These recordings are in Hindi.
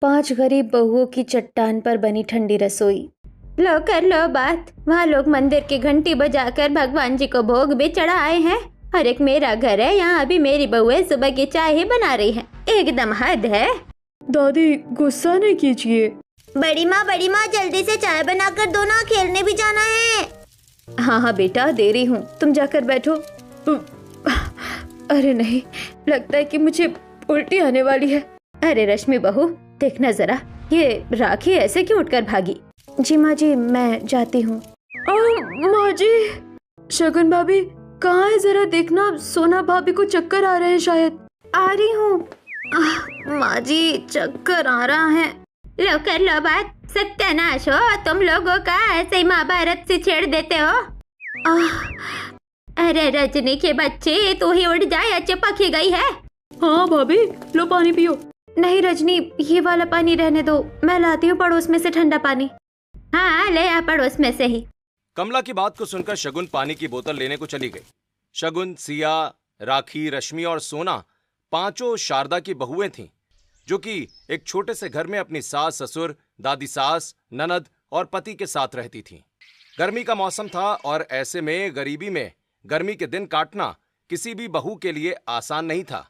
5 गरीब बहुओं की चट्टान पर बनी ठंडी रसोई। लो कर लो बात। वहाँ लोग मंदिर की घंटी बजाकर भगवान जी को भोग भी चढ़ाए हैं और एक मेरा घर है, यहाँ अभी मेरी बहुएं सुबह की चाय ही बना रही हैं। एकदम हद है। दादी गुस्सा नहीं कीजिए। बड़ी माँ जल्दी से चाय बनाकर दो ना, खेलने भी जाना है। हाँ हाँ बेटा दे रही हूँ, तुम जाकर बैठो। अरे नहीं, लगता है कि मुझे उल्टी आने वाली है। अरे रश्मि बहू देखना जरा, ये राखी ऐसे क्यों उठकर भागी? जी माँ जी मैं जाती हूँ। माँ जी, शगुन भाभी कहाँ है, जरा देखना। सोना भाभी को चक्कर आ रहे हैं शायद। आ रही हूँ। माँ जी चक्कर आ रहा है। लो कर लो बात। सत्यानाश हो तुम लोगों का, ऐसे ही महाभारत से छेड़ देते हो। अरे रजनी के बच्चे, तू ही उठ जाए, चिपक ही गई है। हाँ भाभी लो पानी पियो। नहीं रजनी, ये वाला पानी रहने दो, मैं लाती हूँ पड़ोस में से ठंडा पानी। हाँ ले आ पड़ोस में से ही। कमला की बात को सुनकर शगुन पानी की बोतल लेने को चली गई। शगुन, सिया, राखी, रश्मि और सोना पांचों शारदा की बहुएं थीं, जो कि एक छोटे से घर में अपनी सास, ससुर, दादी सास, ननद और पति के साथ रहती थीं। गर्मी का मौसम था और ऐसे में गरीबी में गर्मी के दिन काटना किसी भी बहू के लिए आसान नहीं था।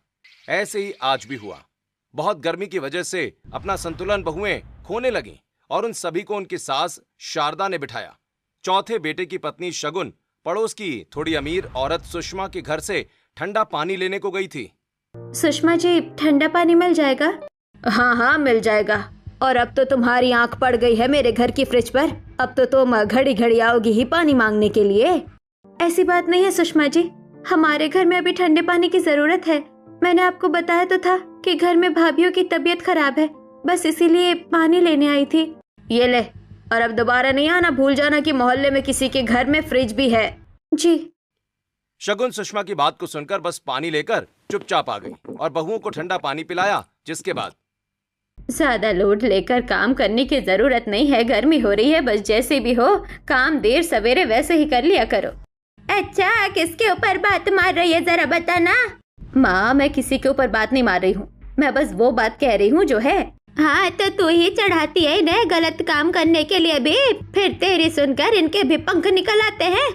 ऐसे ही आज भी हुआ। बहुत गर्मी की वजह से अपना संतुलन बहुएं खोने लगीं और उन सभी को उनकी सास शारदा ने बिठाया। चौथे बेटे की पत्नी शगुन पड़ोस की थोड़ी अमीर औरत सुषमा के घर से ठंडा पानी लेने को गई थी। सुषमा जी ठंडा पानी मिल जाएगा? हाँ हाँ मिल जाएगा। और अब तो तुम्हारी आंख पड़ गई है मेरे घर की फ्रिज पर। अब तो तुम घड़ी घड़ी आओगी ही पानी मांगने के लिए। ऐसी बात नहीं है सुषमा जी, हमारे घर में अभी ठंडे पानी की जरूरत है। मैंने आपको बताया तो था कि घर में भाभीयों की तबीयत खराब है, बस इसीलिए पानी लेने आई थी। ये ले, और अब दोबारा नहीं आना, भूल जाना कि मोहल्ले में किसी के घर में फ्रिज भी है। जी। शगुन सुषमा की बात को सुनकर बस पानी लेकर चुपचाप आ गई और बहुओं को ठंडा पानी पिलाया, जिसके बाद ज्यादा लोड लेकर काम करने की जरूरत नहीं है, गर्मी हो रही है, बस जैसे भी हो काम देर सवेरे वैसे ही कर लिया करो। अच्छा किसके ऊपर बात मार रही है, जरा बताना। माँ मैं किसी के ऊपर बात नहीं मार रही हूँ, मैं बस वो बात कह रही हूँ जो है। हाँ तो तू ही चढ़ाती है इन्हें गलत काम करने के लिए भी, फिर तेरी सुनकर इनके भी पंख निकल आते हैं।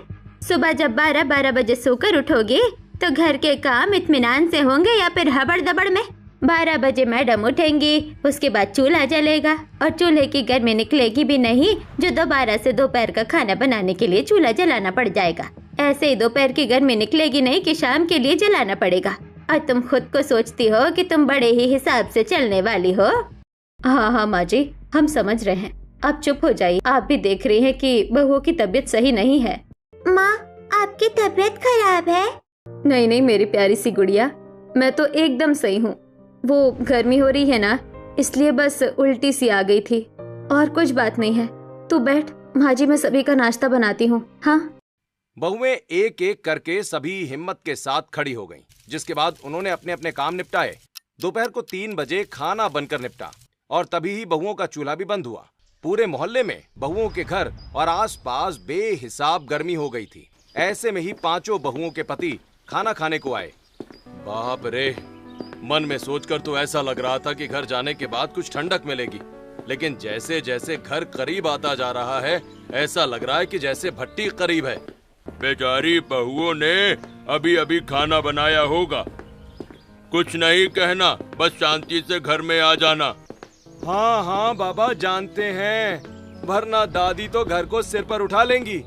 सुबह जब 12 बजे सोकर उठोगी तो घर के काम इत्मीनान से होंगे या फिर हबड़ दबड़ में? 12 बजे मैडम उठेंगी, उसके बाद चूल्हा जलेगा और चूल्हे की गर्मी निकलेगी भी नहीं, जो दोबारा से दोपहर का खाना बनाने के लिए चूल्हा जलाना पड़ जाएगा। ऐसे ही दोपहर की गर्मी निकलेगी नहीं कि शाम के लिए जलाना पड़ेगा। और तुम खुद को सोचती हो कि तुम बड़े ही हिसाब से चलने वाली हो। हाँ हाँ माँ जी हम समझ रहे हैं, आप चुप हो जाइए। आप भी देख रही हैं कि बहुओं की तबीयत सही नहीं है। माँ आपकी तबीयत खराब है? नहीं नहीं मेरी प्यारी सी गुड़िया, मैं तो एकदम सही हूँ। वो गर्मी हो रही है ना, इसलिए बस उल्टी सी आ गई थी, और कुछ बात नहीं है। तू बैठ, माँ जी मैं सभी का नाश्ता बनाती हूँ। हाँ। बहुएं एक एक करके सभी हिम्मत के साथ खड़ी हो गईं, जिसके बाद उन्होंने अपने अपने काम निपटाए। दोपहर को 3 बजे खाना बनकर निपटा और तभी ही बहुओं का चूल्हा भी बंद हुआ। पूरे मोहल्ले में बहुओं के घर और आसपास बेहिसाब गर्मी हो गई थी। ऐसे में ही पांचों बहुओं के पति खाना खाने को आए। बाप रे, मन में सोचकर तो ऐसा लग रहा था कि घर जाने के बाद कुछ ठंडक मिलेगी, लेकिन जैसे जैसे घर करीब आता जा रहा है ऐसा लग रहा है कि जैसे भट्टी करीब है। बेचारी बहुओं ने अभी अभी खाना बनाया होगा, कुछ नहीं कहना, बस शांति से घर में आ जाना। हाँ हाँ बाबा जानते हैं, वरना दादी तो घर को सिर पर उठा लेंगी।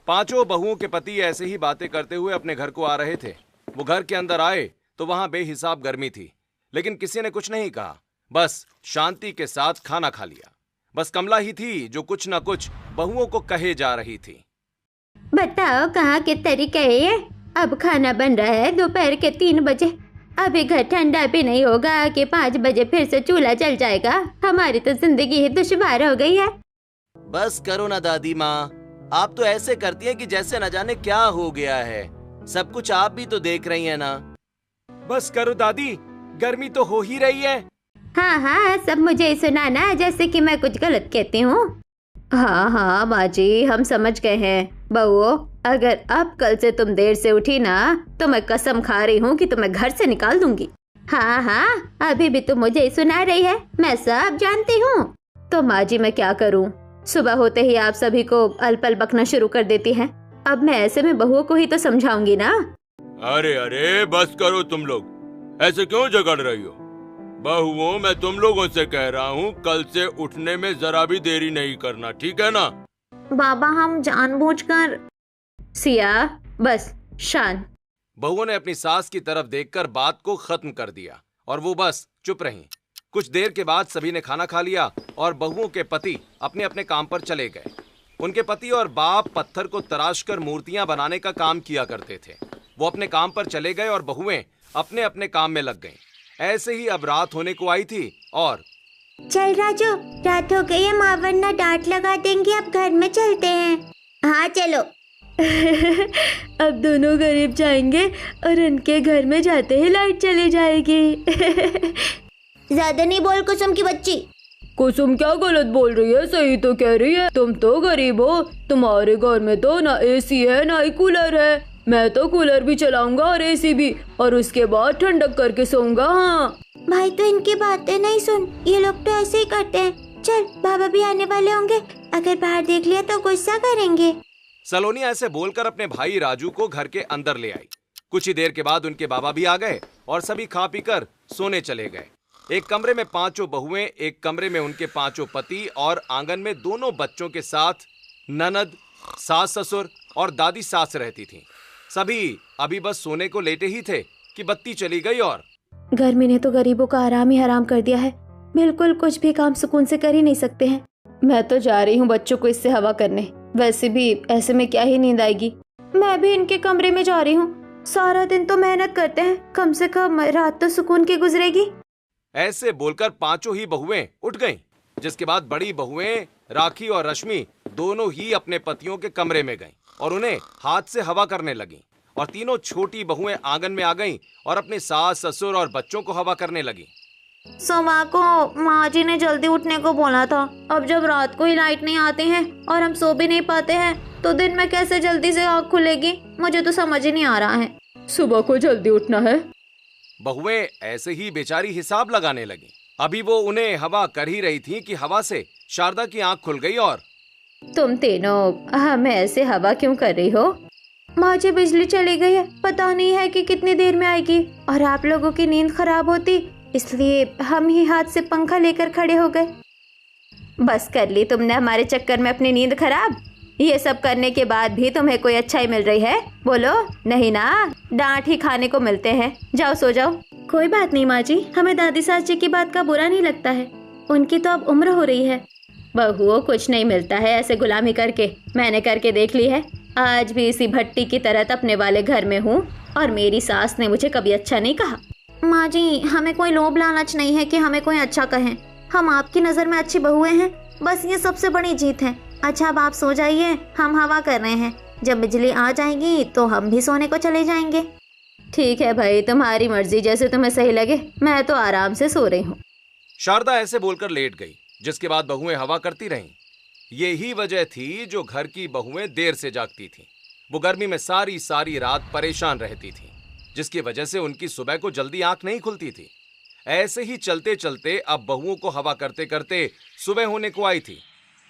पांचों बहुओं के पति ऐसे ही बातें करते हुए अपने घर को आ रहे थे। वो घर के अंदर आए तो वहां बेहिसाब गर्मी थी, लेकिन किसी ने कुछ नहीं कहा, बस शांति के साथ खाना खा लिया। बस कमला ही थी जो कुछ न कुछ बहुओं को कहे जा रही थी। बताओ कहाँ के तरीके है ये? अब खाना बन रहा है दोपहर के 3 बजे, अभी घर ठंडा भी नहीं होगा कि 5 बजे फिर से चूल्हा जल जाएगा। हमारी तो जिंदगी ही दुश्वार हो गई है। बस करो ना दादी माँ, आप तो ऐसे करती हैं कि जैसे न जाने क्या हो गया है। सब कुछ आप भी तो देख रही हैं ना। बस करो दादी, गर्मी तो हो ही रही है। हाँ हाँ सब मुझे ही सुनाना जैसे कि मैं कुछ गलत कहती हूँ। हाँ हाँ माँ जी हम समझ गए हैं। बहुओं अगर अब कल से तुम देर से उठी ना तो मैं कसम खा रही हूँ कि तुम्हें घर से निकाल दूंगी। हाँ हाँ, अभी भी तुम मुझे सुना रही है, मैं सब जानती हूँ। तो माँ जी मैं क्या करूँ? सुबह होते ही आप सभी को अल-पल बकना शुरू कर देती हैं। अब मैं ऐसे में बहुओं को ही तो समझाऊंगी ना। अरे अरे बस करो तुम लोग, ऐसे क्यों झगड़ रही हो? बहुओं, मैं तुम लोगों से कह रहा हूँ कल से उठने में जरा भी देरी नहीं करना, ठीक है ना? बाबा हम जानबूझकर। सिया बस शांत। बहुओं ने अपनी सास की तरफ देखकर बात को खत्म कर दिया और वो बस चुप रहीं। कुछ देर के बाद सभी ने खाना खा लिया और बहुओं के पति अपने अपने काम पर चले गए। उनके पति और बाप पत्थर को तराशकर मूर्तियां बनाने का काम किया करते थे। वो अपने काम पर चले गए और बहुएं अपने अपने काम में लग गईं। ऐसे ही अब रात होने को आई थी और चल राजू, रात हो गई है, माँ वरना डांट लगा देंगे, अब घर में चलते हैं। हाँ चलो। अब दोनों गरीब जाएंगे और उनके घर में जाते ही लाइट चली जाएगी। ज्यादा नहीं बोल कुसुम की बच्ची। कुसुम क्या गलत बोल रही है? सही तो कह रही है। तुम तो गरीब हो, तुम्हारे घर में तो ना एसी है ना ही कूलर है। मैं तो कूलर भी चलाऊंगा और एसी भी, और उसके बाद ठंडक करके सोऊंगा। हाँ भाई तो इनकी बातें नहीं सुन, ये लोग तो ऐसे ही करते हैं। चल, बाबा भी आने वाले होंगे, अगर बाहर देख लिया तो गुस्सा करेंगे। सलोनी ऐसे बोलकर अपने भाई राजू को घर के अंदर ले आई। कुछ ही देर के बाद उनके बाबा भी आ गए और सभी खा पीकर सोने चले गए। एक कमरे में पांचों बहुएं, एक कमरे में उनके पांचों पति और आंगन में दोनों बच्चों के साथ ननद, सास ससुर और दादी सास रहती थीं। सभी अभी बस सोने को लेटे ही थे कि बत्ती चली गई और गर्मी ने तो गरीबों का आराम ही हराम कर दिया है। बिल्कुल कुछ भी काम सुकून से कर ही नहीं सकते हैं। मैं तो जा रही हूँ बच्चों को इससे हवा करने। वैसे भी ऐसे में क्या ही नींद आएगी। मैं भी इनके कमरे में जा रही हूँ। सारा दिन तो मेहनत करते हैं, कम से कम रात तो सुकून की गुजरेगी। ऐसे बोलकर पांचों ही बहुएं उठ गईं। जिसके बाद बड़ी बहुएं राखी और रश्मि दोनों ही अपने पतियों के कमरे में गईं और उन्हें हाथ से हवा करने लगीं। और तीनों छोटी बहुएं आंगन में आ गईं और अपने सास ससुर और बच्चों को हवा करने लगीं। सुबह को माँ जी ने जल्दी उठने को बोला था। अब जब रात को ही लाइट नहीं आती है और हम सो भी नहीं पाते हैं तो दिन में कैसे जल्दी से आँख खुलेगी? मुझे तो समझ ही नहीं आ रहा है। सुबह को जल्दी उठना है। बहुएं ऐसे ही बेचारी हिसाब लगाने लगी। अभी वो उन्हें हवा कर ही रही थी कि हवा से शारदा की आंख खुल गई और तुम तीनों हमें ऐसे हवा क्यों कर रही हो? माँ जी बिजली चली गई है, पता नहीं है कि कितनी देर में आएगी और आप लोगों की नींद खराब होती, इसलिए हम ही हाथ से पंखा लेकर खड़े हो गए। बस कर ली तुमने हमारे चक्कर में अपनी नींद खराब। ये सब करने के बाद भी तुम्हें कोई अच्छाई मिल रही है? बोलो नहीं ना, डांट ही खाने को मिलते हैं। जाओ सो जाओ। कोई बात नहीं माँ जी, हमें दादी सास जी की बात का बुरा नहीं लगता है। उनकी तो अब उम्र हो रही है। बहुओं कुछ नहीं मिलता है ऐसे गुलामी करके। मैंने करके देख ली है। आज भी इसी भट्टी की तरह तपने वाले घर में हूँ और मेरी सास ने मुझे कभी अच्छा नहीं कहा। माँ जी, हमें कोई लोभ लालच नहीं है कि हमें कोई अच्छा कहें। हम आपकी नज़र में अच्छी बहुएं हैं, बस ये सबसे बड़ी जीत है। अच्छा अब आप सो जाइए, हम हवा कर रहे हैं। जब बिजली आ जाएगी तो हम भी सोने को चले जाएंगे। ठीक है भाई, तुम्हारी मर्जी, जैसे तुम्हें सही लगे। मैं तो आराम से सो रही हूँ। शारदा ऐसे बोलकर लेट गई, जिसके बाद बहुएं हवा करती रहीं। यही वजह थी जो घर की बहुएं देर से जागती थीं। वो गर्मी में सारी सारी रात परेशान रहती थीं, जिसकी वजह से उनकी सुबह को जल्दी आंख नहीं खुलती थी। ऐसे ही चलते चलते अब बहुओं को हवा करते करते सुबह होने को आई थी।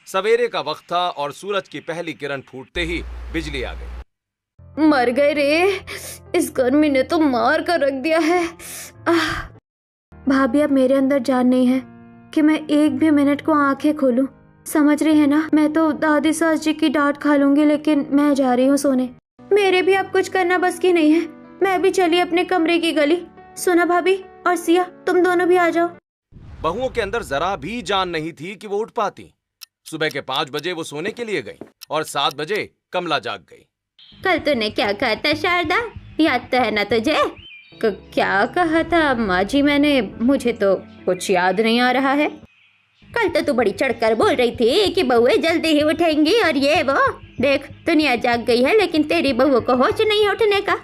सवेरे का वक्त था और सूरज की पहली किरण फूटते ही बिजली आ गई। मर गए रे, इस गर्मी ने तो मार कर रख दिया है। भाभी अब मेरे अंदर जान नहीं है कि मैं एक भी मिनट को आंखें खोलूं। समझ रही है ना? मैं तो दादी सास जी की डांट खा लूंगी, लेकिन मैं जा रही हूँ सोने। मेरे भी अब कुछ करना बस की नहीं है। मैं भी चली अपने कमरे की गली। सुना भाभी और सिया, तुम दोनों भी आ जाओ। बहुओं के अंदर जरा भी जान नहीं थी कि वो उठ पाती। सुबह के 5 बजे वो सोने के लिए गई और 7 बजे कमला जाग गई। कल तूने क्या कहा था शारदा, याद तो है ना तुझे? क्या कहा था माँ जी मैंने? मुझे तो कुछ याद नहीं आ रहा है। कल तो तू बड़ी चढ़कर बोल रही थी कि बहुएं जल्दी ही उठेंगी और ये वो। देख, दुनिया जाग गई है लेकिन तेरी बहू को होश नहीं उठने का।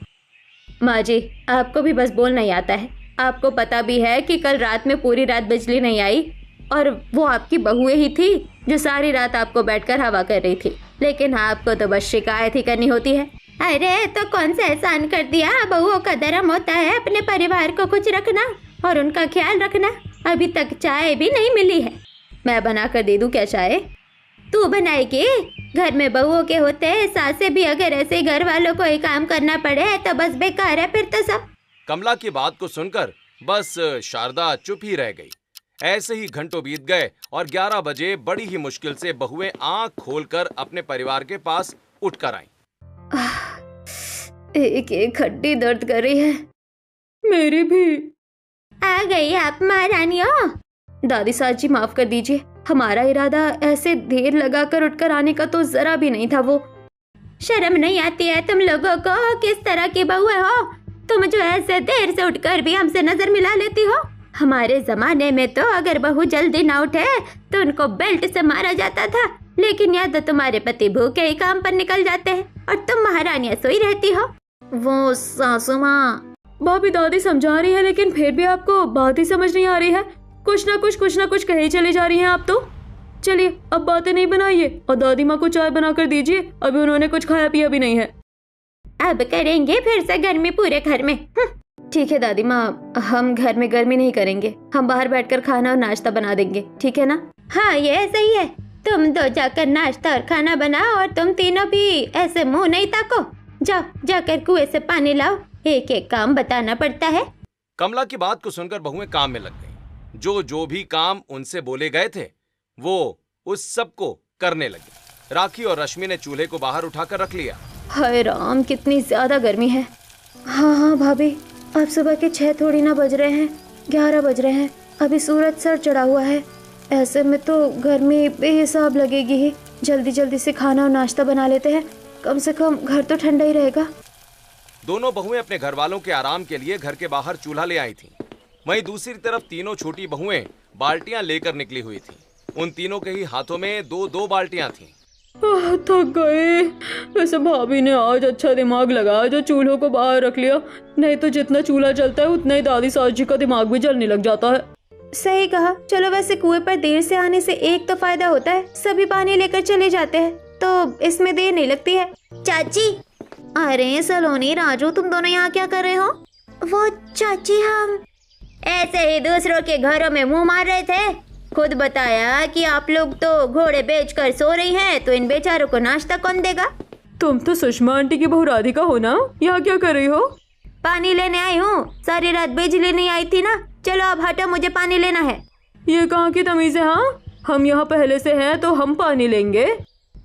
माँ जी, आपको भी बस बोलना ही आता है। आपको पता भी है कि कल रात में पूरी रात बिजली नहीं आई और वो आपकी बहुएं ही थी जो सारी रात आपको बैठकर हवा कर रही थी। लेकिन आपको तो बस शिकायत ही करनी होती है। अरे तो कौन सा एहसान कर दिया? बहुओं का धर्म होता है अपने परिवार को खुश रखना। और उनका ख्याल रखना। अभी तक चाय भी नहीं मिली है। मैं बना कर दे दूं क्या चाय? तू बनाएगी? घर में बहुओं के होते सासें भी अगर ऐसे घर वालों को ही काम करना पड़े तो बस बेकार है फिर तो सब। कमला की बात को सुनकर बस शारदा चुप ही रह गई। ऐसे ही घंटों बीत गए और 11 बजे बड़ी ही मुश्किल से बहुएं आंख खोलकर अपने परिवार के पास उठकर आईं। एक एक हड्डी दर्द कर रही है। मेरी भी। आ गई आप महारानियों। दादी सास जी माफ कर दीजिए, हमारा इरादा ऐसे देर लगाकर उठकर आने का तो जरा भी नहीं था। वो शर्म नहीं आती है तुम लोगों को? किस तरह की बहुएं हो तुम जो ऐसे देर से उठकर भी हमसे नजर मिला लेती हो? हमारे जमाने में तो अगर बहू जल्दी ना उठे तो उनको बेल्ट से मारा जाता था, लेकिन यहाँ तो तुम्हारे पति भूखे ही काम पर निकल जाते हैं और तुम महारानियां सोई रहती हो। वो सासू माँ, भाभी दादी समझा रही है लेकिन फिर भी आपको बात ही समझ नहीं आ रही है। कुछ ना कुछ कहे चले जा रही हैं आप तो। चलिए अब बातें नहीं बनाइए और दादी माँ को चाय बनाकर दीजिए, अभी उन्होंने कुछ खाया पिया भी नहीं है। अब करेंगे फिर से गर्मी पूरे घर में। ठीक है दादी माँ, हम घर में गर्मी नहीं करेंगे, हम बाहर बैठकर खाना और नाश्ता बना देंगे, ठीक है ना? हाँ ये सही है। तुम दो जाकर नाश्ता और खाना बनाओ और तुम तीनों भी ऐसे मुंह नहीं ताको। जाओ जाकर कुएं से पानी लाओ, एक एक काम बताना पड़ता है। कमला की बात को सुनकर बहुएं काम में लग गईं। जो भी काम उनसे बोले गए थे वो उस सब को करने लगी। राखी और रश्मि ने चूल्हे को बाहर उठाकर रख लिया। हाय राम, कितनी ज्यादा गर्मी है। हाँ भाभी, अब सुबह के 6 थोड़ी ना बज रहे हैं, 11 बज रहे हैं। अभी सूरज सर चढ़ा हुआ है, ऐसे में तो गर्मी बेहिसाब लगेगी ही। जल्दी से खाना और नाश्ता बना लेते हैं, कम से कम घर तो ठंडा ही रहेगा। दोनों बहुएं अपने घर वालों के आराम के लिए घर के बाहर चूल्हा ले आई थीं। वहीं दूसरी तरफ तीनों छोटी बहुएं बाल्टियां लेकर निकली हुई थीं। उन तीनों के ही हाथों में 2-2 बाल्टियां थीं। थक गए। वैसे भाभी ने आज अच्छा दिमाग लगाया जो चूल्हों को बाहर रख लिया, नहीं तो जितना चूल्हा जलता है उतना ही दादी सास जी का दिमाग भी जलने लग जाता है। सही कहा। चलो वैसे कुएं पर देर से आने से एक तो फायदा होता है, सभी पानी लेकर चले जाते हैं तो इसमें देर नहीं लगती है। चाची, अरे सलोनी, राजू, तुम दोनों यहाँ क्या कर रहे हो? वो चाची हम ऐसे ही दूसरों के घरों में मुंह मार रहे थे। खुद बताया कि आप लोग तो घोड़े बेचकर सो रही हैं, तो इन बेचारों को नाश्ता कौन देगा? तुम तो सुषमा आंटी की बहू राधिका हो ना, यहाँ क्या कर रही हो? पानी लेने आई हूँ, सारी रात बिजली नहीं आई थी ना। चलो अब हटो, मुझे पानी लेना है। ये कहाँ की तमीज है? हाँ, हम यहाँ पहले से हैं तो हम पानी लेंगे।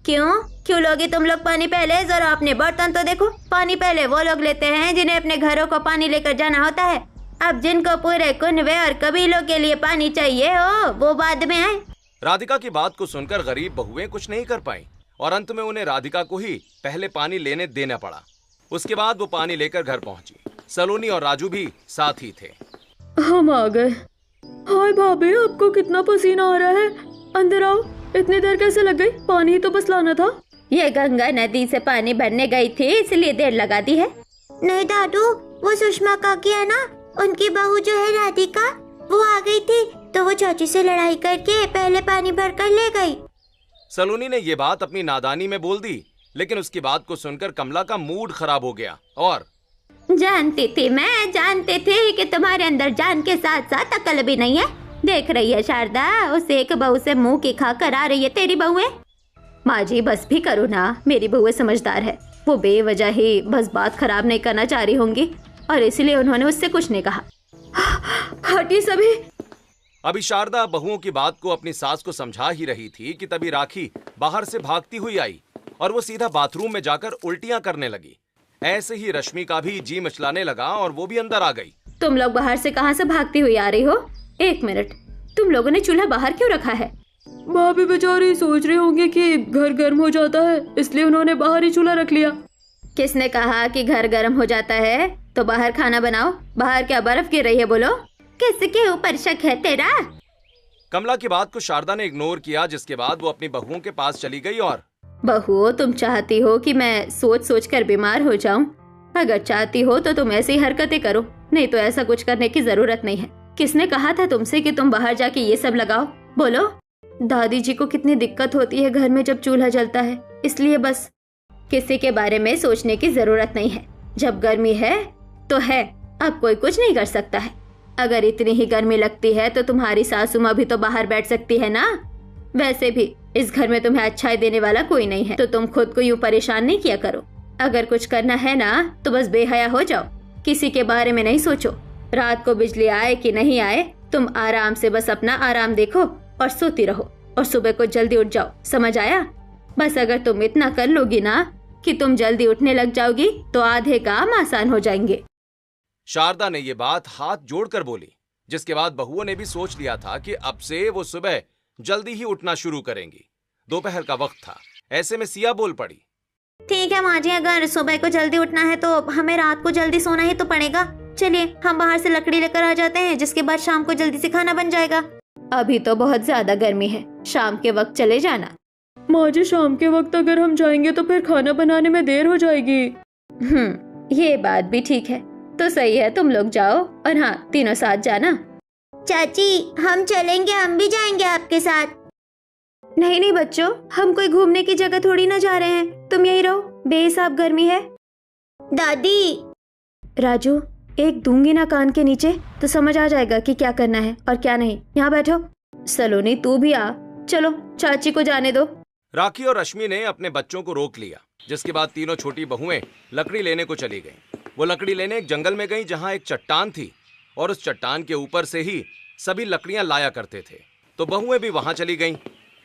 क्यों लोगे तुम लोग पानी पहले? जरा अपने बर्तन तो देखो। पानी पहले वो लोग लेते हैं जिन्हें अपने घरों को पानी लेकर जाना होता है। अब जिनको पूरे कुनबे और कबीलों के लिए पानी चाहिए हो वो बाद में आए। राधिका की बात को सुनकर गरीब बहुएं कुछ नहीं कर पाई और अंत में उन्हें राधिका को ही पहले पानी लेने देना पड़ा। उसके बाद वो पानी लेकर घर पहुंची। सलोनी और राजू भी साथ ही थे। हम आ गए। हाय भाभी, आपको कितना पसीना आ रहा है, अंदर आओ। इतनी देर कैसे लग गई? पानी ही तो बस लाना था। ये गंगा नदी से पानी भरने गई थी इसलिए देर लगा दी है। नहीं दादू, वो सुषमा काकी है ना, उनकी बहू जो है राधिका, वो आ गई थी तो वो चाची से लड़ाई करके पहले पानी भर कर ले गई। सलोनी ने ये बात अपनी नादानी में बोल दी, लेकिन उसकी बात को सुनकर कमला का मूड खराब हो गया और जानती थी कि तुम्हारे अंदर जान के साथ साथ अकल भी नहीं है। देख रही है शारदा, उस एक बहू से मुंह की खा कर आ रही है तेरी बहुएं। माँ जी बस भी करो ना, मेरी बहुएं समझदार है। वो बेवजह ही बस बात खराब नहीं करना चाह रही होंगी और इसलिए उन्होंने उससे कुछ नहीं कहा। हटिए सभी। अभी शारदा बहुओं की बात को अपनी सास को समझा ही रही थी कि तभी राखी बाहर से भागती हुई आई और वो सीधा बाथरूम में जाकर उल्टियां करने लगी। ऐसे ही रश्मि का भी जी मचलाने लगा और वो भी अंदर आ गई। तुम लोग बाहर से कहां से भागती हुई आ रही हो? एक मिनट, तुम लोगों ने चूल्हा बाहर क्यों रखा है? भाभी बेचारी सोच रहे होंगे कि घर गर्म हो जाता है, इसलिए उन्होंने बाहर ही चूल्हा रख लिया। किसने कहा कि घर गर्म हो जाता है? तो बाहर खाना बनाओ। बाहर क्या बर्फ गिर रही है? बोलो, किसके ऊपर शक है तेरा? कमला की बात को शारदा ने इग्नोर किया, जिसके बाद वो अपनी बहुओं के पास चली गई और बहू, तुम चाहती हो कि मैं सोच कर बीमार हो जाऊं? अगर चाहती हो तो तुम ऐसी हरकतें करो, नहीं तो ऐसा कुछ करने की जरूरत नहीं है। किसने कहा था तुमसे कि तुम बाहर जाके ये सब लगाओ? बोलो। दादी जी को कितनी दिक्कत होती है घर में जब चूल्हा जलता है, इसलिए बस। किसी के बारे में सोचने की जरूरत नहीं है। जब गर्मी है तो है, अब कोई कुछ नहीं कर सकता है। अगर इतनी ही गर्मी लगती है तो तुम्हारी सासू माँ भी तो बाहर बैठ सकती है ना। वैसे भी इस घर में तुम्हें अच्छाई देने वाला कोई नहीं है, तो तुम खुद को यूं परेशान नहीं किया करो। अगर कुछ करना है ना तो बस बेहया हो जाओ, किसी के बारे में नहीं सोचो। रात को बिजली आए कि नहीं आए, तुम आराम से बस अपना आराम देखो और सोती रहो, और सुबह को जल्दी उठ जाओ, समझ आया? बस अगर तुम इतना कर लोगी ना कि तुम जल्दी उठने लग जाओगी तो आधे काम आसान हो जाएंगे। शारदा ने ये बात हाथ जोड़कर बोली, जिसके बाद बहुओं ने भी सोच लिया था कि अब से वो सुबह जल्दी ही उठना शुरू करेंगी। दोपहर का वक्त था। ऐसे में सिया बोल पड़ी, ठीक है माँ जी, अगर सुबह को जल्दी उठना है तो हमें रात को जल्दी सोना ही तो पड़ेगा। चलिए हम बाहर से लकड़ी लेकर आ जाते हैं, जिसके बाद शाम को जल्दी से खाना बन जाएगा। अभी तो बहुत ज्यादा गर्मी है, शाम के वक्त चले जाना। माँ जी, शाम के वक्त अगर हम जाएंगे तो फिर खाना बनाने में देर हो जाएगी। ये बात भी ठीक है, तो सही है, तुम लोग जाओ, और हाँ, तीनों साथ जाना। चाची हम चलेंगे, हम भी जाएंगे आपके साथ। नहीं नहीं बच्चों, हम कोई घूमने की जगह थोड़ी ना जा रहे हैं, तुम यही रहो, बेहिसाब गर्मी है। दादी। राजू, एक दूंगी ना कान के नीचे तो समझ आ जाएगा कि क्या करना है और क्या नहीं। यहाँ बैठो। सलोनी तू भी आ, चलो चाची को जाने दो। राखी और रश्मि ने अपने बच्चों को रोक लिया, जिसके बाद तीनों छोटी बहुएं लकड़ी लेने को चली गईं। वो लकड़ी लेने एक जंगल में गईं जहां एक चट्टान थी, और उस चट्टान के ऊपर से ही सभी लकड़ियां लाया करते थे। तो बहुएं भी वहां चली गईं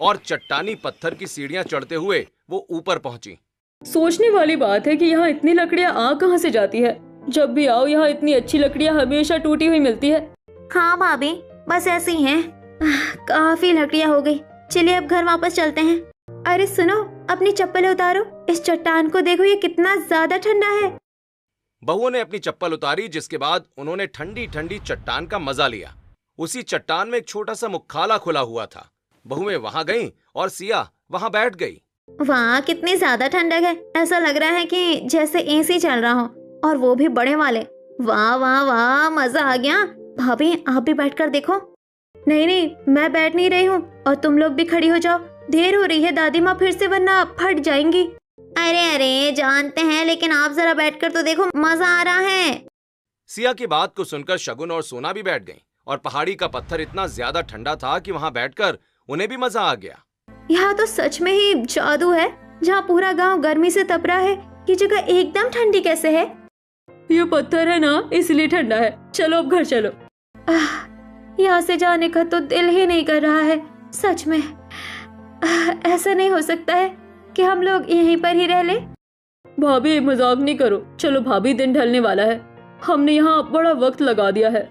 और चट्टानी पत्थर की सीढ़ियां चढ़ते हुए वो ऊपर पहुंची। सोचने वाली बात है कि यहाँ इतनी लकड़ियाँ आ कहाँ से जाती है। जब भी आओ यहाँ इतनी अच्छी लकड़ियाँ हमेशा टूटी हुई मिलती है। हाँ भाभी, बस ऐसी हैं। काफी लकड़ियाँ हो गई, चलिए अब घर वापस चलते हैं। अरे सुनो, अपनी चप्पलें उतारो, इस चट्टान को देखो, ये कितना ज्यादा ठंडा है। बहुओं ने अपनी चप्पल उतारी, जिसके बाद उन्होंने ठंडी ठंडी चट्टान का मजा लिया। उसी चट्टान में एक छोटा सा मुख्खाला खुला हुआ था। बहुएं वहां गईं और सिया वहां बैठ गई। वाह, कितनी ज्यादा ठंडक है, ऐसा लग रहा है कि जैसे एसी चल रहा हो, और वो भी बड़े वाले। वाह वाह वाह, मजा आ गया। भाभी आप भी बैठकर देखो। नहीं नहीं, मैं बैठ नहीं रही हूँ, और तुम लोग भी खड़ी हो जाओ, देर हो रही है दादी माँ फिर से, वरना फट जाएंगी। अरे अरे जानते हैं, लेकिन आप जरा बैठकर तो देखो, मजा आ रहा है। सिया की बात को सुनकर शगुन और सोना भी बैठ गईं, और पहाड़ी का पत्थर इतना ज्यादा ठंडा था कि वहां बैठकर उन्हें भी मजा आ गया। यहाँ तो सच में ही जादू है, जहाँ पूरा गांव गर्मी से तप रहा है, ये जगह एकदम ठंडी कैसे है? ये पत्थर है ना, इसलिए ठंडा है। चलो अब घर चलो। यहाँ से जाने का तो दिल ही नहीं कर रहा है, सच में। ऐसा नहीं हो सकता है कि हम लोग यहीं पर ही रह ले। भाभी मजाक नहीं करो, चलो भाभी, दिन ढलने वाला है, हमने यहाँ बड़ा वक्त लगा दिया है।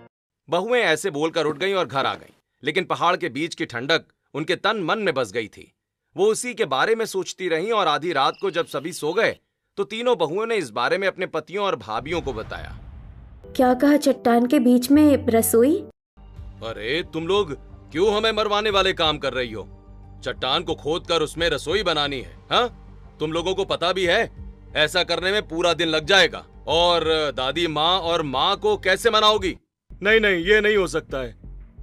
बहुएं ऐसे बोलकर उठ गईं और घर आ गईं, लेकिन पहाड़ के बीच की ठंडक उनके तन मन में बस गई थी। वो उसी के बारे में सोचती रहीं, और आधी रात को जब सभी सो गए तो तीनों बहुओं ने इस बारे में अपने पतियों और भाभियों को बताया। क्या कहा, चट्टान के बीच में रसोई? अरे तुम लोग क्यों हमें मरवाने वाले काम कर रही हो? चट्टान को खोदकर उसमें रसोई बनानी है? हाँ, तुम लोगों को पता भी है ऐसा करने में पूरा दिन लग जाएगा, और दादी माँ और माँ को कैसे मनाओगी? नहीं नहीं, ये नहीं हो सकता है।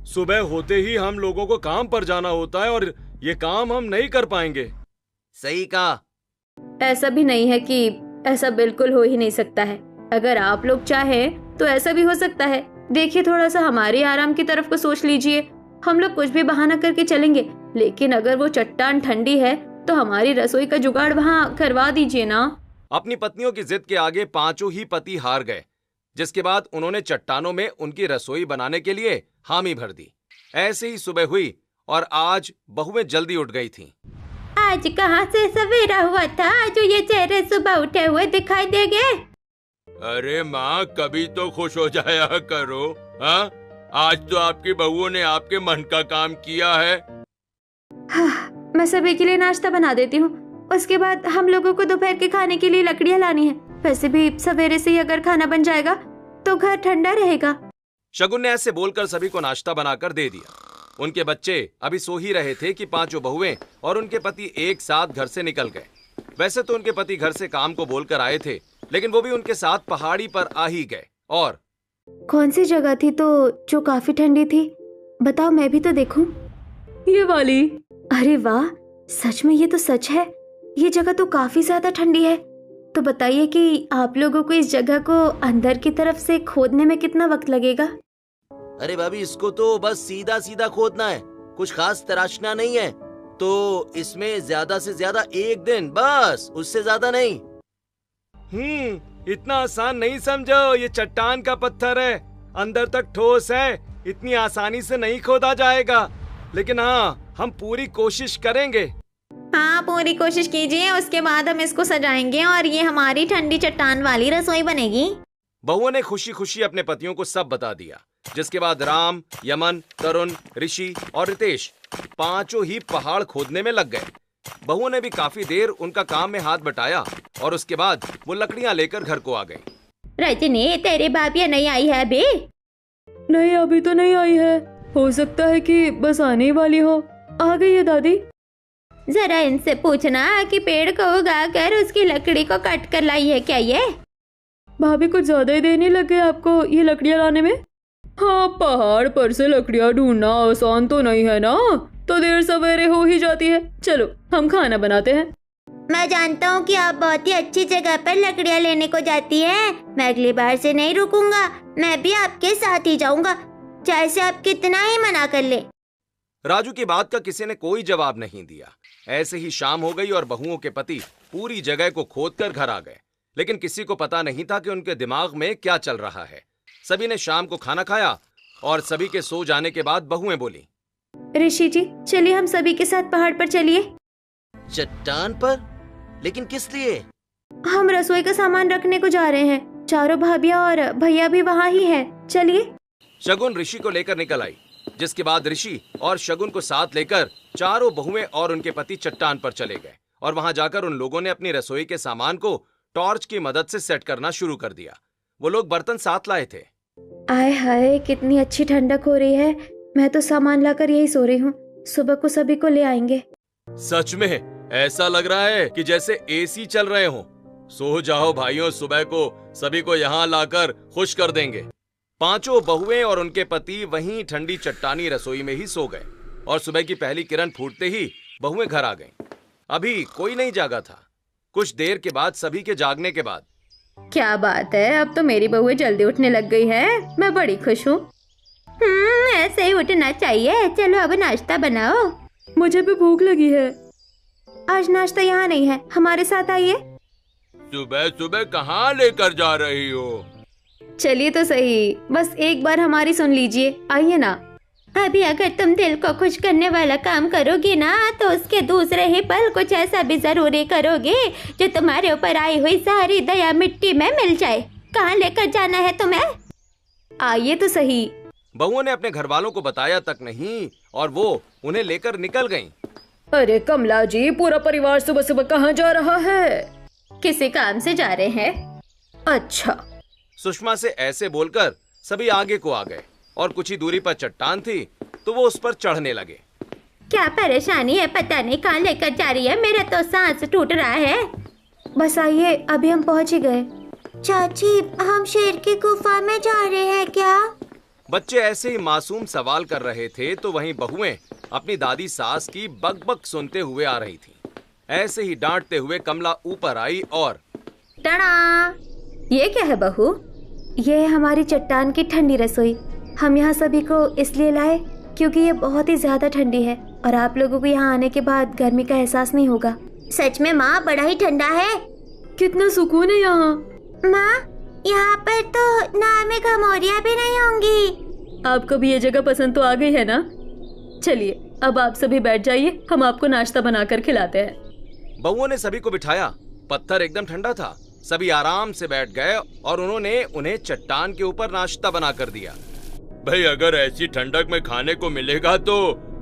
सुबह होते ही हम लोगों को काम पर जाना होता है, और ये काम हम नहीं कर पाएंगे। सही कहा। ऐसा भी नहीं है कि ऐसा बिल्कुल हो ही नहीं सकता है। अगर आप लोग चाहें तो ऐसा भी हो सकता है। देखिए, थोड़ा सा हमारे आराम की तरफ को सोच लीजिए। हम लोग कुछ भी बहाना करके चलेंगे, लेकिन अगर वो चट्टान ठंडी है तो हमारी रसोई का जुगाड़ वहाँ करवा दीजिए ना। अपनी पत्नियों की जिद के आगे पांचों ही पति हार गए, जिसके बाद उन्होंने चट्टानों में उनकी रसोई बनाने के लिए हामी भर दी। ऐसे ही सुबह हुई और आज बहुएं जल्दी उठ गई थीं। आज कहाँ से सवेरा हुआ था, जो ये चेहरे सुबह उठे हुए दिखाई दे गए? अरे माँ, कभी तो खुश हो जाया करो। हाँ, आज तो आपकी बहुओं ने आपके मन का काम किया है। हाँ, मैं सभी के लिए नाश्ता बना देती हूँ, उसके बाद हम लोगों को दोपहर के खाने के लिए लकड़ियाँ लानी है। वैसे भी सवेरे से ही अगर खाना बन जाएगा तो घर ठंडा रहेगा। शगुन ने ऐसे बोलकर सभी को नाश्ता बनाकर दे दिया। उनके बच्चे अभी सो ही रहे थे कि पांचों बहुएं और उनके पति एक साथ घर से निकल गए। वैसे तो उनके पति घर से काम को बोलकर आए थे, लेकिन वो भी उनके साथ पहाड़ी पर आ ही गए। और कौन सी जगह थी तो जो काफी ठंडी थी? बताओ, मैं भी तो देखूं। ये वाली। अरे वाह, सच में ये तो सच है, ये जगह तो काफी ज्यादा ठंडी है। तो बताइए कि आप लोगों को इस जगह को अंदर की तरफ से खोदने में कितना वक्त लगेगा? अरे भाभी, इसको तो बस सीधा सीधा खोदना है, कुछ खास तराशना नहीं है। तो इसमें ज्यादा से ज्यादा 1 दिन, बस, उससे ज्यादा नहीं। इतना आसान नहीं समझो, ये चट्टान का पत्थर है, अंदर तक ठोस है, इतनी आसानी से नहीं खोदा जाएगा। लेकिन हाँ, हम पूरी कोशिश करेंगे। हाँ, पूरी कोशिश कीजिए, उसके बाद हम इसको सजाएंगे और ये हमारी ठंडी चट्टान वाली रसोई बनेगी। बहुओं ने खुशी खुशी अपने पतियों को सब बता दिया, जिसके बाद राम, यमन, तरुण, ऋषि और रितेश 5 ही पहाड़ खोदने में लग गए। बहुओं ने भी काफी देर उनका काम में हाथ बटाया और उसके बाद वो लकड़ियां लेकर घर को आ गई। रजनी, तेरी भाभी नहीं आई है अभी? नहीं, अभी तो नहीं आई है, हो सकता है कि बस आने ही वाली हो। आ गई है दादी। जरा इनसे पूछना कि पेड़ को उगाकर उसकी लकड़ी को काट कर लाई है क्या ये? भाभी कुछ ज्यादा ही देर नहीं लग गए आपको ये लकड़ियाँ लाने में? हाँ, पहाड़ पर से लकड़ियाँ ढूंढना आसान तो नहीं है ना, तो देर सवेरे हो ही जाती है। चलो हम खाना बनाते हैं। मैं जानता हूँ कि आप बहुत ही अच्छी जगह पर लकड़ियाँ लेने को जाती हैं। मैं अगली बार से नहीं रुकूंगा, मैं भी आपके साथ ही जाऊंगा, चाहे से आप कितना ही मना कर ले। राजू की बात का किसी ने कोई जवाब नहीं दिया। ऐसे ही शाम हो गई और बहुओं के पति पूरी जगह को खोदकर घर आ गए, लेकिन किसी को पता नहीं था कि उनके दिमाग में क्या चल रहा है। सभी ने शाम को खाना खाया और सभी के सो जाने के बाद बहुएं बोली, ऋषि जी, चलिए हम सभी के साथ पहाड़ पर चलिए। चट्टान पर? लेकिन किस लिए? हम रसोई का सामान रखने को जा रहे हैं, चारों भाभियाँ और भैया भी वहाँ ही है, चलिए। शगुन ऋषि को लेकर निकल आई, जिसके बाद ऋषि और शगुन को साथ लेकर चारों बहुएं और उनके पति चट्टान पर चले गए और वहां जाकर उन लोगों ने अपनी रसोई के सामान को टॉर्च की मदद से सेट करना शुरू कर दिया। वो लोग बर्तन साथ लाए थे। आय हाय, कितनी अच्छी ठंडक हो रही है। मैं तो सामान लाकर यही सो रही हूँ, सुबह को सभी को ले आएंगे। सच में ऐसा लग रहा है कि जैसे एसी चल रहे हों। सो जाओ भाइयों, सुबह को सभी को यहाँ लाकर खुश कर देंगे। 5 बहुएं और उनके पति वहीं ठंडी चट्टानी रसोई में ही सो गए और सुबह की पहली किरण फूटते ही बहुएं घर आ गईं। अभी कोई नहीं जागा था। कुछ देर के बाद सभी के जागने के बाद, क्या बात है, अब तो मेरी बहुएं जल्दी उठने लग गई है, मैं बड़ी खुश हूँ। ऐसे ही उठना चाहिए। चलो अब नाश्ता बनाओ। मुझे भी भूख लगी है। आज नाश्ता यहाँ नहीं है, हमारे साथ आइए। सुबह सुबह कहाँ लेकर जा रही हो? चलिए तो सही, बस एक बार हमारी सुन लीजिए, आइए ना। अभी अगर तुम दिल को खुश करने वाला काम करोगी ना, तो उसके दूसरे ही पल कुछ ऐसा भी जरूरी करोगे जो तुम्हारे ऊपर आई हुई सारी दया मिट्टी में मिल जाए। कहाँ लेकर जाना है तुम्हें? आइए तो सही। बहुओं ने अपने घर वालों को बताया तक नहीं और वो उन्हें लेकर निकल गईं। अरे कमला जी, पूरा परिवार सुबह सुबह कहाँ जा रहा है? किसी काम से जा रहे हैं। अच्छा। सुषमा से ऐसे बोलकर सभी आगे को आ गए और कुछ ही दूरी पर चट्टान थी तो वो उस पर चढ़ने लगे। क्या परेशानी है, पता नहीं कहाँ लेकर जा रही है, मेरा तो सांस टूट रहा है। बस आइए, अभी हम पहुँच ही गए। चाची, हम शेर की गुफा में जा रहे हैं क्या? बच्चे ऐसे ही मासूम सवाल कर रहे थे तो वहीं बहुएं अपनी दादी सास की बकबक सुनते हुए आ रही थी। ऐसे ही डांटते हुए कमला ऊपर आई और टड़ा! ये क्या है बहू? ये है हमारी चट्टान की ठंडी रसोई। हम यहाँ सभी को इसलिए लाए क्योंकि ये बहुत ही ज्यादा ठंडी है और आप लोगों को यहाँ आने के बाद गर्मी का एहसास नहीं होगा। सच में माँ, बड़ा ही ठंडा है। कितना सुकून है यहाँ। माँ, यहाँ पर तो नाव में खमोरियाँ भी नहीं होंगी। आपको भी ये जगह पसंद तो आ गई है ना? चलिए अब आप सभी बैठ जाइए, हम आपको नाश्ता बनाकर खिलाते हैं। बहुओं ने सभी को बिठाया। पत्थर एकदम ठंडा था। सभी आराम से बैठ गए और उन्होंने उन्हें चट्टान के ऊपर नाश्ता बना कर दिया। भाई, अगर ऐसी ठंडक में खाने को मिलेगा तो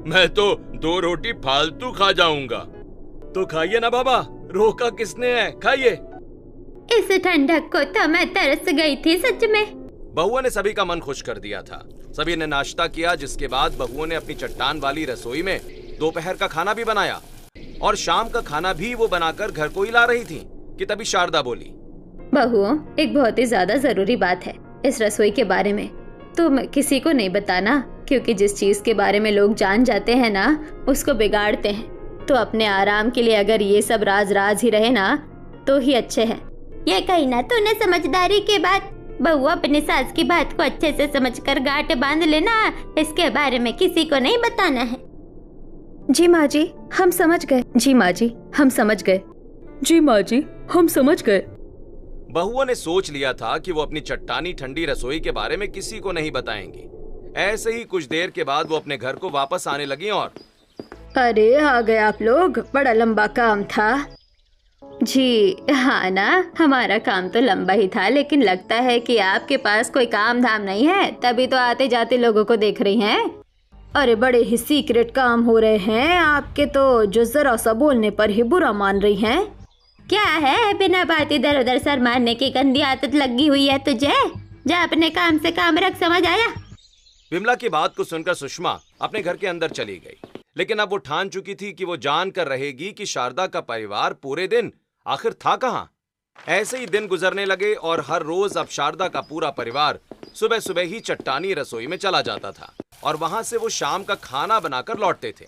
मैं तो 2 रोटी फालतू खा जाऊंगा। तो खाइए ना बाबा, रोका किसने है, खाइए। इस ठंडक को तो मैं तरस गई थी सच में। बहुओं ने सभी का मन खुश कर दिया था। सभी ने नाश्ता किया, जिसके बाद बहुओं ने अपनी चट्टान वाली रसोई में दोपहर का खाना भी बनाया और शाम का खाना भी वो बनाकर घर को ही ला रही थी कि तभी शारदा बोली, बहुओं, एक बहुत ही ज्यादा जरूरी बात है इस रसोई के बारे में। तुम किसी को नहीं बताना, क्योंकि जिस चीज के बारे में लोग जान जाते हैं ना, उसको बिगाड़ते हैं। तो अपने आराम के लिए अगर ये सब राज राज ही रहे ना, तो ही अच्छे हैं। ये कही ना तूने समझदारी के बाद। बहू अपनी सास की बात को अच्छे से समझकर गांठ बांध लेना, इसके बारे में किसी को नहीं बताना है। जी माँ जी, हम समझ गए। जी माँ जी, हम समझ गए। जी माँ जी, हम समझ गए। बहुओं ने सोच लिया था कि वो अपनी चट्टानी ठंडी रसोई के बारे में किसी को नहीं बताएंगी। ऐसे ही कुछ देर के बाद वो अपने घर को वापस आने लगी और अरे आ गए आप लोग, बड़ा लंबा काम था। जी हाँ ना, हमारा काम तो लंबा ही था, लेकिन लगता है कि आपके पास कोई काम धाम नहीं है, तभी तो आते जाते लोगों को देख रही हैं। अरे बड़े ही सीक्रेट काम हो रहे हैं आपके तो, जो जरा सा बोलने पर ही बुरा मान रही हैं। क्या है, बिना बात इधर उधर सर मारने की गंदी आदत लगी हुई है तुझे? जा अपने काम से काम रख, समझ आया? विमला की बात को सुनकर सुषमा अपने घर के अंदर चली गई, लेकिन अब वो ठान चुकी थी कि वो जान कर रहेगी कि शारदा का परिवार पूरे दिन आखिर था कहाँ। ऐसे ही दिन गुजरने लगे और हर रोज अब शारदा का पूरा परिवार सुबह सुबह ही चट्टानी रसोई में चला जाता था और वहां से वो शाम का खाना बनाकर लौटते थे,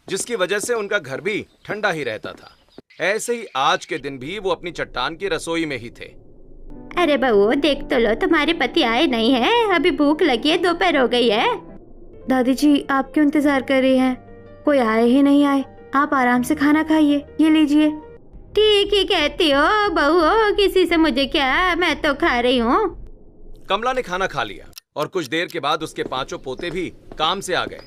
जिसकी वजह से उनका घर भी ठंडा ही रहता था। ऐसे ही आज के दिन भी वो अपनी चट्टान की रसोई में ही थे। अरे बहू देख तो लो, तुम्हारे पति आए नहीं है, अभी भूख लगी है, दोपहर हो गई है। दादी जी आप क्यों इंतजार कर रही हैं? कोई आए ही नहीं आए, आप आराम से खाना खाइए, ये लीजिए। ठीक ही कहती हो बहू, किसी से मुझे क्या, मैं तो खा रही हूँ। कमला ने खाना खा लिया और कुछ देर के बाद उसके पांचों पोते भी काम से आ गए,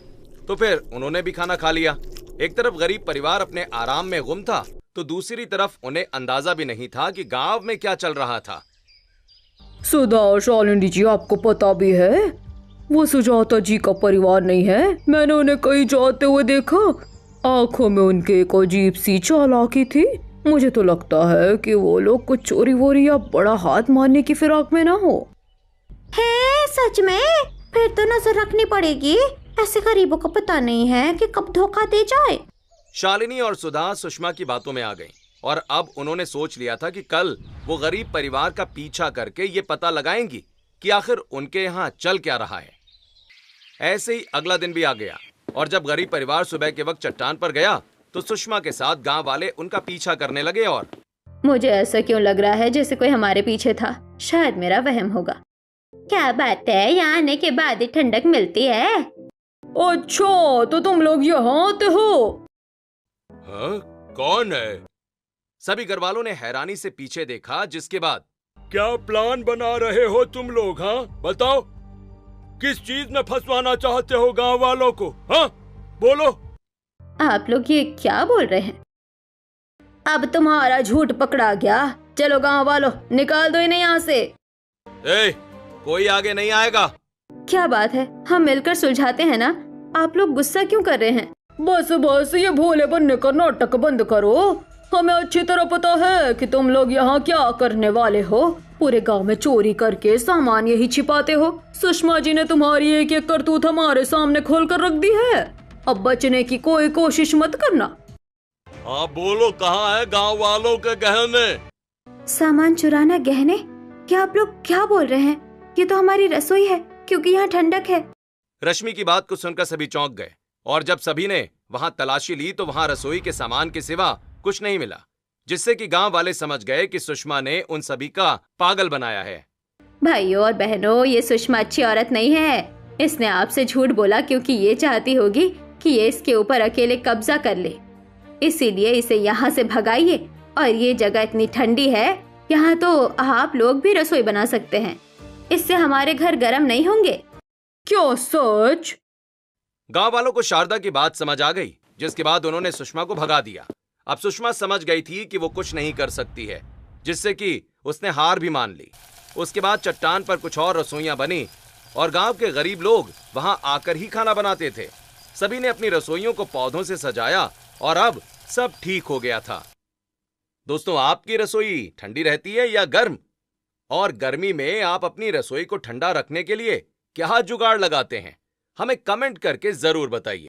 तो फिर उन्होंने भी खाना खा लिया। एक तरफ गरीब परिवार अपने आराम में गुम था, तो दूसरी तरफ उन्हें अंदाजा भी नहीं था कि गांव में क्या चल रहा था। सुधा शालिनी जी, आपको पता भी है वो सुजाता जी का परिवार नहीं है। मैंने उन्हें कहीं जाते हुए देखा, आंखों में उनके एक अजीब सी चालाकी थी। मुझे तो लगता है कि वो लोग कुछ चोरी वोरी या बड़ा हाथ मारने की फिराक में ना हो। है सच में? फिर तो नजर रखनी पड़ेगी, ऐसे गरीबों को पता नहीं है कि कब धोखा दे जाए। शालिनी और सुधा सुषमा की बातों में आ गईं और अब उन्होंने सोच लिया था कि कल वो गरीब परिवार का पीछा करके ये पता लगाएंगी कि आखिर उनके यहाँ चल क्या रहा है। ऐसे ही अगला दिन भी आ गया और जब गरीब परिवार सुबह के वक्त चट्टान पर गया तो सुषमा के साथ गांव वाले उनका पीछा करने लगे और मुझे ऐसा क्यों लग रहा है जैसे कोई हमारे पीछे था, शायद मेरा वहम होगा। क्या बात है, यहाँ आने के बाद ही ठंडक मिलती है। अच्छा तो तुम लोग यहाँ आते हो? हाँ, कौन है? सभी घर वालों ने हैरानी से पीछे देखा, जिसके बाद क्या प्लान बना रहे हो तुम लोग? हाँ बताओ, किस चीज में फंसवाना चाहते हो गांव वालों को? हाँ बोलो। आप लोग ये क्या बोल रहे हैं? अब तुम्हारा झूठ पकड़ा गया। चलो गांव वालों, निकाल दो इन्हें यहाँ से। कोई आगे नहीं आएगा। क्या बात है, हम मिलकर सुलझाते हैं ना, आप लोग गुस्सा क्यों कर रहे हैं? बस बस ये भोले बनने का नाटक बंद करो। हमें अच्छी तरह पता है कि तुम लोग यहाँ क्या करने वाले हो। पूरे गांव में चोरी करके सामान यही छिपाते हो। सुषमा जी ने तुम्हारी एक एक करतूत हमारे सामने खोल कर रख दी है। अब बचने की कोई कोशिश मत करना। आप बोलो, कहाँ है गांव वालों के गहने? सामान चुराना, गहने? क्या आप लोग क्या बोल रहे हैं? ये तो हमारी रसोई है, क्योंकि यहाँ ठंडक है। रश्मि की बात को सुनकर सभी चौंक गए और जब सभी ने वहां तलाशी ली तो वहां रसोई के सामान के सिवा कुछ नहीं मिला, जिससे कि गांव वाले समझ गए कि सुषमा ने उन सभी का पागल बनाया है। भाइयों और बहनों, ये सुषमा अच्छी औरत नहीं है। इसने आपसे झूठ बोला क्योंकि ये चाहती होगी कि ये इसके ऊपर अकेले कब्जा कर ले। इसीलिए इसे यहाँ से भगाइए। और ये जगह इतनी ठंडी है, यहाँ तो आप लोग भी रसोई बना सकते हैं। इससे हमारे घर गर्म नहीं होंगे। क्यों सच? गांव वालों को शारदा की बात समझ आ गई, जिसके बाद उन्होंने सुषमा को भगा दिया। अब सुषमा समझ गई थी कि वो कुछ नहीं कर सकती है, जिससे कि उसने हार भी मान ली। उसके बाद चट्टान पर कुछ और रसोइयां बनी और गांव के गरीब लोग वहां आकर ही खाना बनाते थे। सभी ने अपनी रसोइयों को पौधों से सजाया और अब सब ठीक हो गया था। दोस्तों, आपकी रसोई ठंडी रहती है या गर्म? और गर्मी में आप अपनी रसोई को ठंडा रखने के लिए क्या जुगाड़ लगाते हैं? हमें कमेंट करके जरूर बताइए।